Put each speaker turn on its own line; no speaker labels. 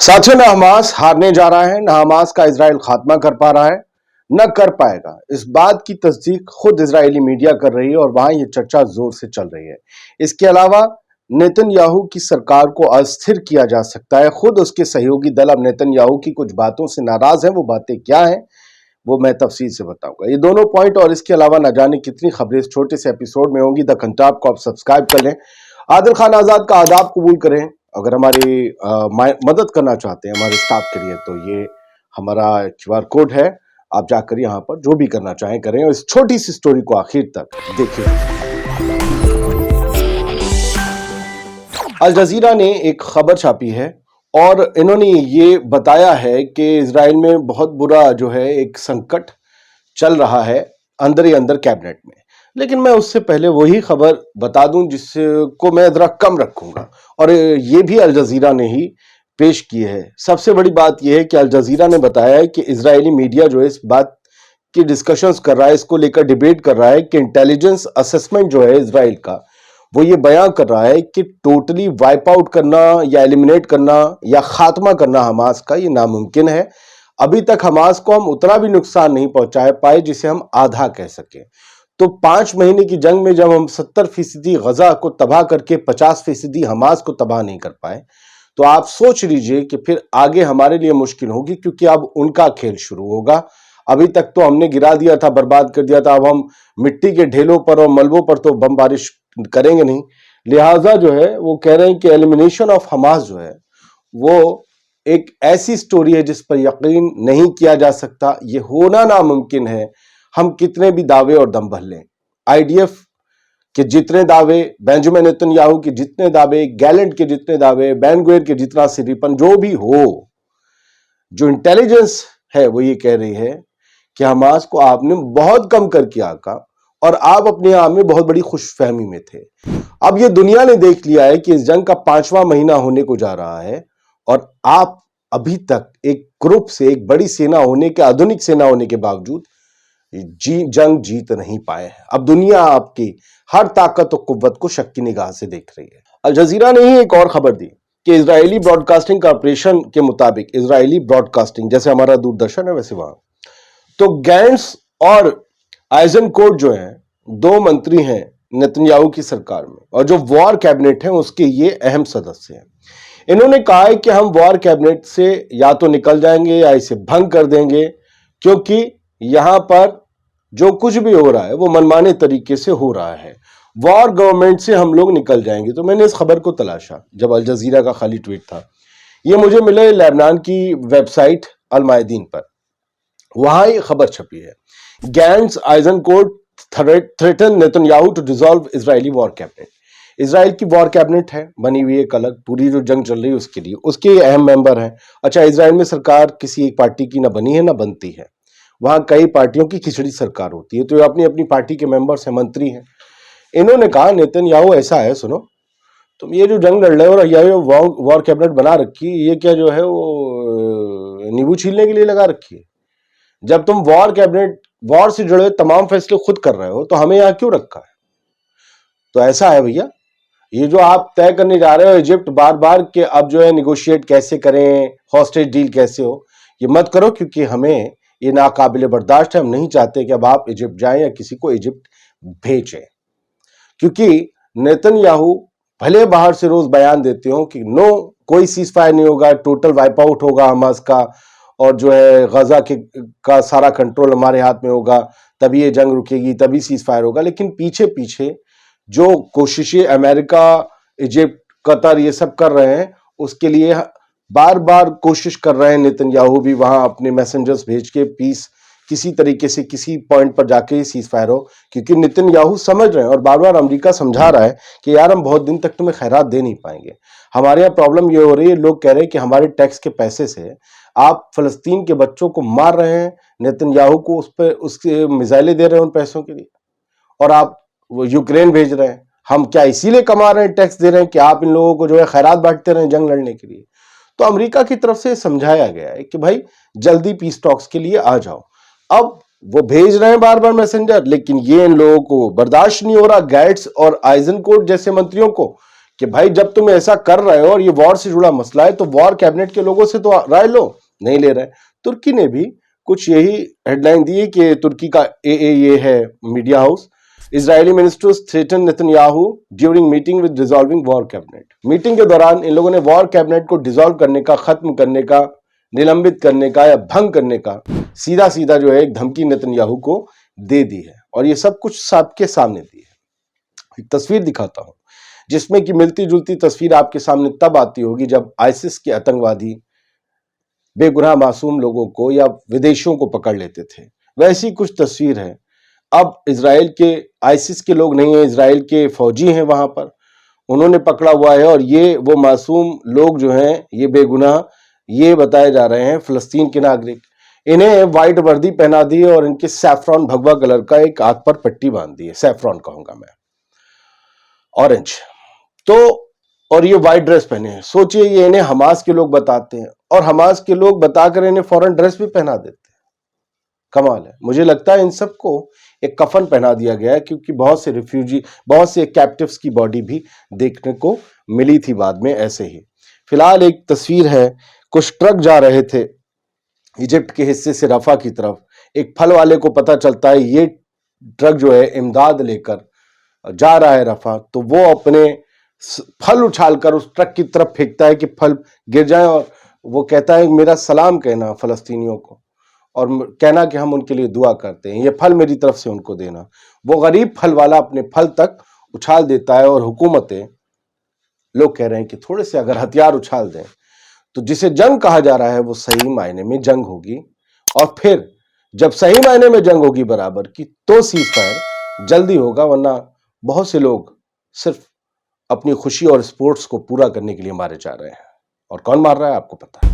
साथियों, न हमास हारने जा रहा है, न हमास का इजराइल खात्मा कर पा रहा है, न कर पाएगा। इस बात की तस्दीक खुद इजरायली मीडिया कर रही है और वहां ये चर्चा जोर से चल रही है। इसके अलावा नेतन्याहू की सरकार को अस्थिर किया जा सकता है। खुद उसके सहयोगी दल अब नेतन्याहू की कुछ बातों से नाराज हैं। वो बातें क्या हैं वो मैं तफसील से बताऊंगा। ये दोनों पॉइंट और इसके अलावा न जाने कितनी खबरें इस छोटे से एपिसोड में होंगी। द घंटाब को आप सब्सक्राइब कर लें, आदिल खान आजाद का आदाब कबूल करें। अगर हमारी मदद करना चाहते हैं हमारे स्टाफ के लिए तो ये हमारा QR कोड है, आप जाकर यहाँ पर जो भी करना चाहें करें और इस छोटी सी स्टोरी को आखिर तक देखिए। अल जजीरा ने एक खबर छापी है और इन्होंने ये बताया है कि इजराइल में बहुत बुरा जो है एक संकट चल रहा है अंदर ही अंदर कैबिनेट में। लेकिन मैं उससे पहले वही खबर बता दूं जिसको मैं जरा कम रखूंगा, और ये भी अल जजीरा ने ही पेश की है। सबसे बड़ी बात यह है कि अल जजीरा ने बताया है कि इजरायली मीडिया जो है इस बात की डिस्कशंस कर रहा है, इसको लेकर डिबेट कर रहा है कि इंटेलिजेंस असेसमेंट जो है इजराइल का वो ये बयां कर रहा है कि टोटली वाइप आउट करना या एलिमिनेट करना या खात्मा करना हमास का ये नामुमकिन है। अभी तक हमास को हम उतना भी नुकसान नहीं पहुंचा पाए जिसे हम आधा कह सके। तो 5 महीने की जंग में जब हम 70% गजा को तबाह करके 50% हमास को तबाह नहीं कर पाए, तो आप सोच लीजिए कि फिर आगे हमारे लिए मुश्किल होगी, क्योंकि अब उनका खेल शुरू होगा। अभी तक तो हमने गिरा दिया था, बर्बाद कर दिया था, अब हम मिट्टी के ढेलों पर और मलबों पर तो बमबारिश करेंगे नहीं। लिहाजा जो है वो कह रहे हैं कि एलिमिनेशन ऑफ हमास जो है वो एक ऐसी स्टोरी है जिस पर यकीन नहीं किया जा सकता, ये होना नामुमकिन है। हम कितने भी दावे और दम भर लें, IDF के जितने दावे, बेंजामिन नेतन्याहू के जितने दावे, गैलेंट के जितने दावे, बेन गुवेर के जितना सिरीपन जो भी हो, जो इंटेलिजेंस है वो ये कह रही है कि हमास को आपने बहुत कम कर किया आका, और आप अपने आप में बहुत बड़ी खुशफहमी में थे। अब ये दुनिया ने देख लिया है कि इस जंग का 5वां महीना होने को जा रहा है और आप अभी तक एक ग्रुप से, एक बड़ी सेना होने के, आधुनिक सेना होने के बावजूद जंग जीत नहीं पाए हैं। अब दुनिया आपकी हर ताकत और कुव्वत को शक की निगाह से देख रही है। अल जजीरा ने ही एक और खबर दी कि इजरायली ब्रॉडकास्टिंग कॉर्पोरेशन के मुताबिक, इजरायली ब्रॉडकास्टिंग जैसे हमारा दूरदर्शन है वैसे वहां, तो गैंट्स और आइजनकोट जो हैं, 2 मंत्री हैं नेतन्याहू की सरकार में, और जो वॉर कैबिनेट है उसके ये अहम सदस्य हैं। इन्होंने कहा है कि हम वॉर कैबिनेट से या तो निकल जाएंगे या इसे भंग कर देंगे, क्योंकि यहां पर जो कुछ भी हो रहा है वो मनमाने तरीके से हो रहा है। वॉर गवर्नमेंट से हम लोग निकल जाएंगे। तो मैंने इस खबर को तलाशा जब अल जजीरा का खाली ट्वीट था। ये मुझे मिले लेबनान की वेबसाइट अल मायदीन पर, वहां ये खबर छपी है। Gantz Eisenkot threaten Netanyahu to dissolve Israeli war cabinet. Israel की वॉर कैबिनेट है बनी हुई, एक अलग, पूरी जो जंग चल रही है उसके लिए, उसके अहम मेंबर हैं। अच्छा, इजराइल में सरकार किसी एक पार्टी की ना बनी है ना बनती है, वहां कई पार्टियों की खिचड़ी सरकार होती है, तो ये अपनी अपनी पार्टी के मेंबर्स हैं, मंत्री हैं। इन्होंने कहा नेतन्याहू ऐसा है, सुनो तुम ये जो जंग लड़ रहे हो और ये वॉर कैबिनेट बना रखी, ये क्या जो है वो नींबू छीलने के लिए लगा रखी है? जब तुम वॉर कैबिनेट, वॉर से जुड़े तमाम फैसले खुद कर रहे हो तो हमें यहां क्यों रखा है? तो ऐसा है भैया, ये जो आप तय करने जा रहे हो इजिप्ट बार बार के अब जो है निगोशिएट कैसे करें, हॉस्टेज डील कैसे हो, ये मत करो, क्योंकि हमें ये नाकाबिले बर्दाश्त है। हम नहीं चाहते कि अब आप इजिप्ट जाएं या किसी को इजिप्ट भेजें, क्योंकि नेतन्याहू भले बाहर से रोज बयान देते हो कि नो, कोई सीज फायर नहीं होगा, टोटल वाइप आउट होगा हमास का, और जो है गजा का सारा कंट्रोल हमारे हाथ में होगा, तभी ये जंग रुकेगी, तभी सीज फायर होगा। लेकिन पीछे पीछे जो कोशिशें अमेरिका, इजिप्ट, कतर ये सब कर रहे हैं, उसके लिए बार बार कोशिश कर रहे हैं नेतन्याहू भी, वहां अपने मैसेंजर्स भेज के पीस किसी तरीके से किसी पॉइंट पर जाके सीज फायर हो, क्योंकि नेतन्याहू समझ रहे हैं और बार बार अमेरिका समझा रहा है कि यार हम बहुत दिन तक तुम्हें खैरात दे नहीं पाएंगे। हमारे यहाँ प्रॉब्लम ये हो रही है, लोग कह रहे हैं कि हमारे टैक्स के पैसे से आप फलस्तीन के बच्चों को मार रहे हैं, नेतन्याहू को उस पर उसके मिसाइलें दे रहे हैं उन पैसों के लिए, और आप वो यूक्रेन भेज रहे हैं। हम क्या इसीलिए कमा रहे हैं, टैक्स दे रहे हैं कि आप इन लोगों को जो है खैरात बांटते रहे जंग लड़ने के लिए? तो अमेरिका की तरफ से समझाया गया है कि भाई जल्दी पीस टॉक्स के लिए आ जाओ। अब वो भेज रहे हैं बार बार मैसेंजर, लेकिन ये इन लोगों को बर्दाश्त नहीं हो रहा, गैट्स और आइजनकोट जैसे मंत्रियों को, कि भाई जब तुम ऐसा कर रहे हो और ये वॉर से जुड़ा मसला है तो वॉर कैबिनेट के लोगों से तो राय लो, नहीं ले रहे। तुर्की ने भी कुछ यही हेडलाइन दी है कि तुर्की का ये है media house, Israeli ministers threaten Netanyahu during meeting with dissolving war cabinet. Meeting के दौरान इन लोगों ने वॉर कैबिनेट को डिसॉल्व करने का, खत्म करने का, निलंबित करने का या भंग करने का सीधा सीधा जो है एक धमकी नेतन्याहू को दे दी है। और ये सब कुछ सबके सामने दी है। एक तस्वीर दिखाता हूं जिसमें कि मिलती जुलती तस्वीर आपके सामने तब आती होगी जब आईसिस के आतंकवादी बेगुनाह मासूम लोगों को या विदेशियों को पकड़ लेते थे, वैसी कुछ तस्वीर है। अब इजराइल के आईसिस के लोग नहीं है, इजराइल के फौजी हैं वहां पर, उन्होंने पकड़ा हुआ है और ये वो मासूम लोग जो हैं ये बेगुनाह ये बताए जा रहे हैं फिलिस्तीन के नागरिक। इन्हें व्हाइट वर्दी पहना दी है और इनके सैफ्रॉन भगवा कलर का एक हाथ पर पट्टी बांध दी है, सैफ्रॉन कहूंगा मैं, ऑरेंज। तो और ये व्हाइट ड्रेस पहने हैं। सोचिए ये इन्हें हमास के लोग बताते हैं और हमास के लोग बताकर इन्हें फौरन ड्रेस भी पहना देते हैं। कमाल है। मुझे लगता है इन सबको एक कफन पहना दिया गया है क्योंकि बहुत से रिफ्यूजी, बहुत से कैप्टिव्स की बॉडी भी देखने को मिली थी बाद में ऐसे ही। फिलहाल एक तस्वीर है, कुछ ट्रक जा रहे थे इजिप्ट के हिस्से से रफा की तरफ। एक फल वाले को पता चलता है ये ट्रक जो है इमदाद लेकर जा रहा है रफा, तो वो अपने फल उछालकर उस ट्रक की तरफ फेंकता है कि फल गिर जाए और वो कहता है मेरा सलाम कहना फलस्तीनियों को और कहना कि हम उनके लिए दुआ करते हैं, ये फल मेरी तरफ से उनको देना। वो गरीब फल वाला अपने फल तक उछाल देता है और हुकूमतें, लोग कह रहे हैं कि थोड़े से अगर हथियार उछाल दें तो जिसे जंग कहा जा रहा है वो सही मायने में जंग होगी। और फिर जब सही मायने में जंग होगी बराबर की तो सीज फायर जल्दी होगा, वरना बहुत से लोग सिर्फ अपनी खुशी और स्पोर्ट्स को पूरा करने के लिए मारे जा रहे हैं। और कौन मार रहा है आपको पता है।